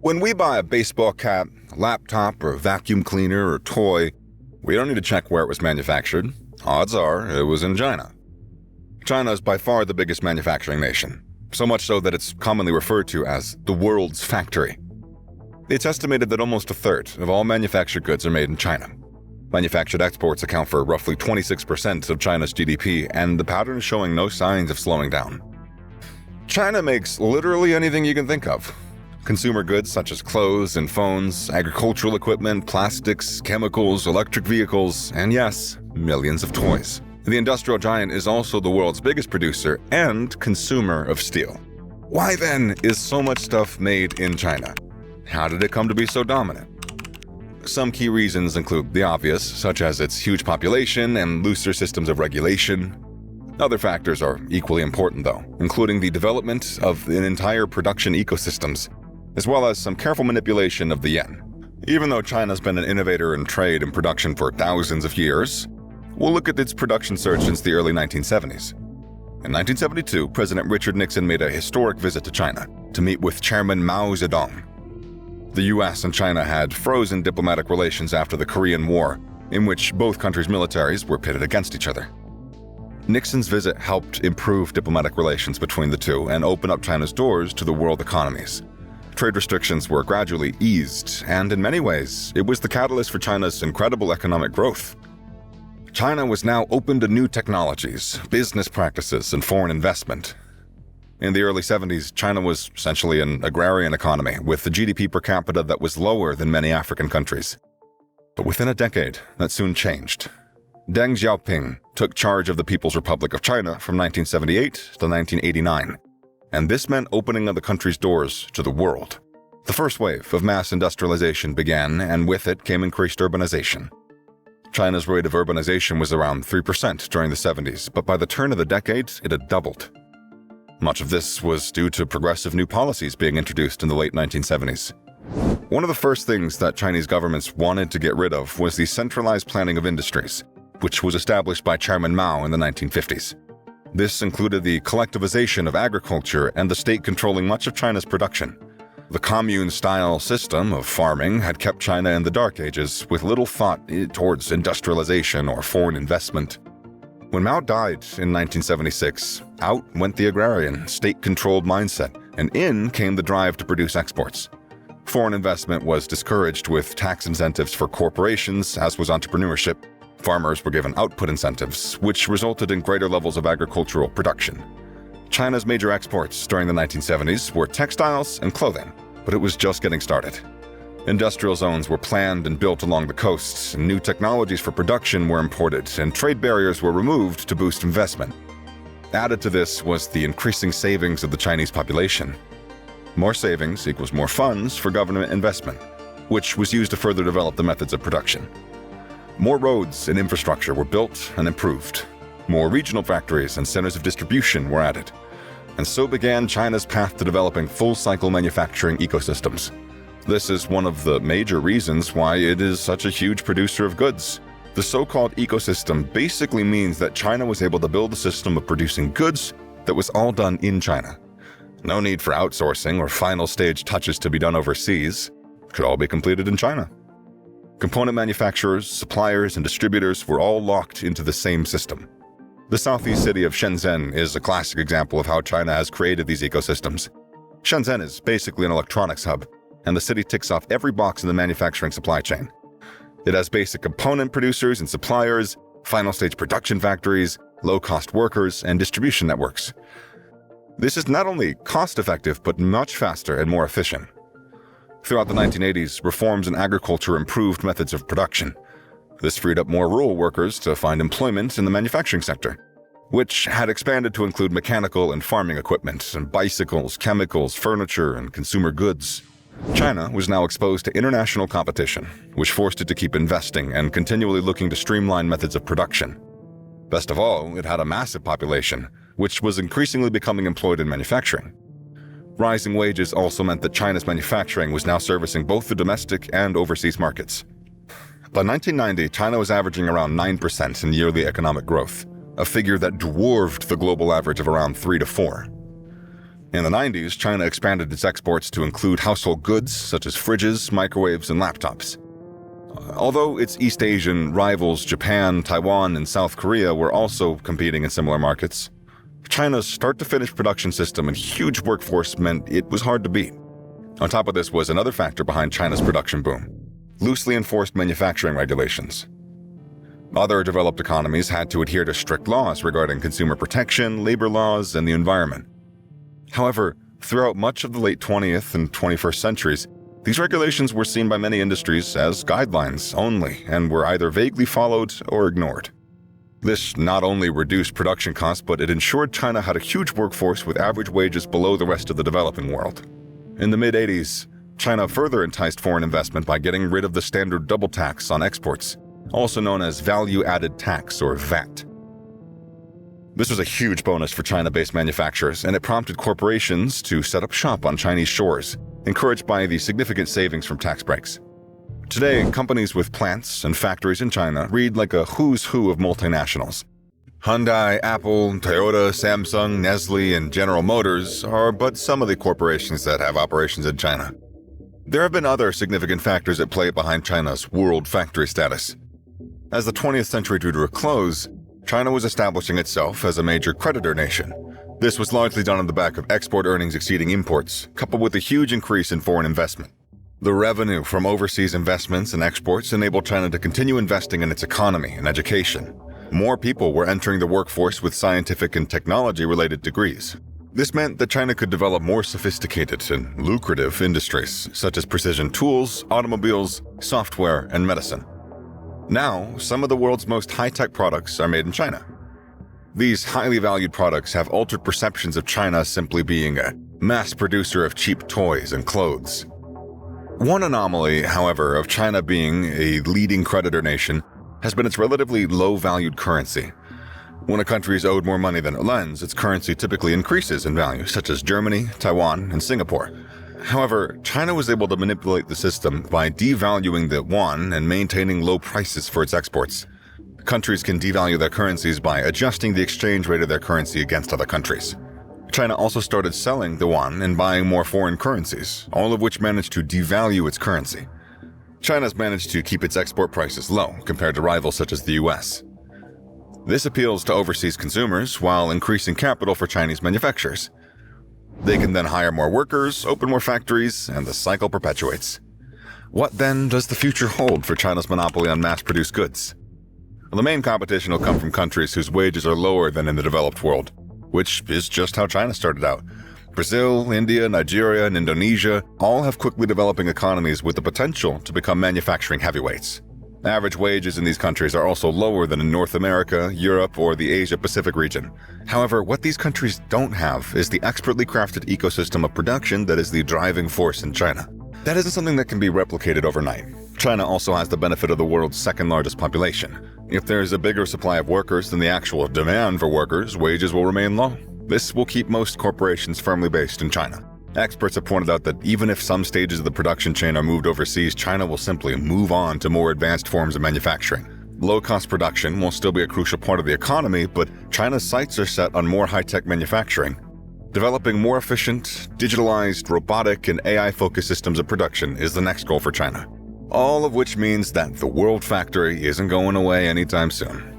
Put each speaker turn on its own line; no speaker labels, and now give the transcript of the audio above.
When we buy a baseball cap, a laptop, or a vacuum cleaner or toy, we don't need to check where it was manufactured. Odds are it was in China. China is by far the biggest manufacturing nation, so much so that it's commonly referred to as the world's factory. It's estimated that almost a third of all manufactured goods are made in China. Manufactured exports account for roughly 26% of China's GDP, and the pattern is showing no signs of slowing down. China makes literally anything you can think of. Consumer goods such as clothes and phones, agricultural equipment, plastics, chemicals, electric vehicles, and yes, millions of toys. The industrial giant is also the world's biggest producer and consumer of steel. Why then is so much stuff made in China? How did it come to be so dominant? Some key reasons include the obvious, such as its huge population and looser systems of regulation. Other factors are equally important though, including the development of an entire production ecosystems, as well as some careful manipulation of the yen. Even though China's been an innovator in trade and production for thousands of years, we'll look at its production surge since the early 1970s. In 1972, President Richard Nixon made a historic visit to China to meet with Chairman Mao Zedong. The US and China had frozen diplomatic relations after the Korean War, in which both countries' militaries were pitted against each other. Nixon's visit helped improve diplomatic relations between the two and open up China's doors to the world economies. Trade restrictions were gradually eased, and in many ways, it was the catalyst for China's incredible economic growth. China was now open to new technologies, business practices, and foreign investment. In the early 70s, China was essentially an agrarian economy, with a GDP per capita that was lower than many African countries. But within a decade, that soon changed. Deng Xiaoping took charge of the People's Republic of China from 1978 to 1989, and this meant opening of the country's doors to the world. The first wave of mass industrialization began, and with it came increased urbanization. China's rate of urbanization was around 3% during the 70s, but by the turn of the decade, it had doubled. Much of this was due to progressive new policies being introduced in the late 1970s. One of the first things that Chinese governments wanted to get rid of was the centralized planning of industries, which was established by Chairman Mao in the 1950s. This included the collectivization of agriculture and the state controlling much of China's production. The commune-style system of farming had kept China in the Dark Ages with little thought towards industrialization or foreign investment. When Mao died in 1976, out went the agrarian, state-controlled mindset, and in came the drive to produce exports. Foreign investment was discouraged with tax incentives for corporations, as was entrepreneurship. Farmers were given output incentives, which resulted in greater levels of agricultural production. China's major exports during the 1970s were textiles and clothing, but it was just getting started. Industrial zones were planned and built along the coasts, and new technologies for production were imported, and trade barriers were removed to boost investment. Added to this was the increasing savings of the Chinese population. More savings equals more funds for government investment, which was used to further develop the methods of production. More roads and infrastructure were built and improved. More regional factories and centers of distribution were added. And so began China's path to developing full-cycle manufacturing ecosystems. This is one of the major reasons why it is such a huge producer of goods. The so-called ecosystem basically means that China was able to build a system of producing goods that was all done in China. No need for outsourcing or final stage touches to be done overseas. It could all be completed in China. Component manufacturers, suppliers, and distributors were all locked into the same system. The southeast city of Shenzhen is a classic example of how China has created these ecosystems. Shenzhen is basically an electronics hub, and the city ticks off every box in the manufacturing supply chain. It has basic component producers and suppliers, final stage production factories, low-cost workers, and distribution networks. This is not only cost-effective, but much faster and more efficient. Throughout the 1980s, reforms in agriculture improved methods of production. This freed up more rural workers to find employment in the manufacturing sector, which had expanded to include mechanical and farming equipment, and bicycles, chemicals, furniture, and consumer goods. China was now exposed to international competition, which forced it to keep investing and continually looking to streamline methods of production. Best of all, it had a massive population, which was increasingly becoming employed in manufacturing. Rising wages also meant that China's manufacturing was now servicing both the domestic and overseas markets. By 1990, China was averaging around 9% in yearly economic growth, a figure that dwarfed the global average of around 3 to 4. In the 90s, China expanded its exports to include household goods such as fridges, microwaves, and laptops. Although its East Asian rivals Japan, Taiwan, and South Korea were also competing in similar markets, China's start-to-finish production system and huge workforce meant it was hard to beat. On top of this was another factor behind China's production boom: loosely enforced manufacturing regulations. Other developed economies had to adhere to strict laws regarding consumer protection, labor laws, and the environment. However, throughout much of the late 20th and 21st centuries, these regulations were seen by many industries as guidelines only and were either vaguely followed or ignored. This not only reduced production costs, but it ensured China had a huge workforce with average wages below the rest of the developing world. In the mid-80s, China further enticed foreign investment by getting rid of the standard double tax on exports, also known as value-added tax or VAT. This was a huge bonus for China-based manufacturers, and it prompted corporations to set up shop on Chinese shores, encouraged by the significant savings from tax breaks. Today, companies with plants and factories in China read like a who's who of multinationals. Hyundai, Apple, Toyota, Samsung, Nestle, and General Motors are but some of the corporations that have operations in China. There have been other significant factors at play behind China's world factory status. As the 20th century drew to a close, China was establishing itself as a major creditor nation. This was largely done on the back of export earnings exceeding imports, coupled with a huge increase in foreign investment. The revenue from overseas investments and exports enabled China to continue investing in its economy and education. More people were entering the workforce with scientific and technology-related degrees. This meant that China could develop more sophisticated and lucrative industries, such as precision tools, automobiles, software, and medicine. Now, some of the world's most high-tech products are made in China. These highly valued products have altered perceptions of China simply being a mass producer of cheap toys and clothes. One anomaly, however, of China being a leading creditor nation has been its relatively low-valued currency. When a country is owed more money than it lends, its currency typically increases in value, such as Germany, Taiwan, and Singapore. However, China was able to manipulate the system by devaluing the yuan and maintaining low prices for its exports. Countries can devalue their currencies by adjusting the exchange rate of their currency against other countries. China also started selling the yuan and buying more foreign currencies, all of which managed to devalue its currency. China's managed to keep its export prices low compared to rivals such as the US. This appeals to overseas consumers while increasing capital for Chinese manufacturers. They can then hire more workers, open more factories, and the cycle perpetuates. What then does the future hold for China's monopoly on mass-produced goods? Well, the main competition will come from countries whose wages are lower than in the developed world, which is just how China started out. Brazil, India, Nigeria, and Indonesia all have quickly developing economies with the potential to become manufacturing heavyweights. Average wages in these countries are also lower than in North America, Europe, or the Asia-Pacific region. However, what these countries don't have is the expertly crafted ecosystem of production that is the driving force in China. That isn't something that can be replicated overnight. China also has the benefit of the world's second-largest population. If there is a bigger supply of workers than the actual demand for workers, wages will remain low. This will keep most corporations firmly based in China. Experts have pointed out that even if some stages of the production chain are moved overseas, China will simply move on to more advanced forms of manufacturing. Low-cost production will still be a crucial part of the economy, but China's sights are set on more high-tech manufacturing. Developing more efficient, digitalized, robotic, and AI-focused systems of production is the next goal for China. All of which means that the world factory isn't going away anytime soon.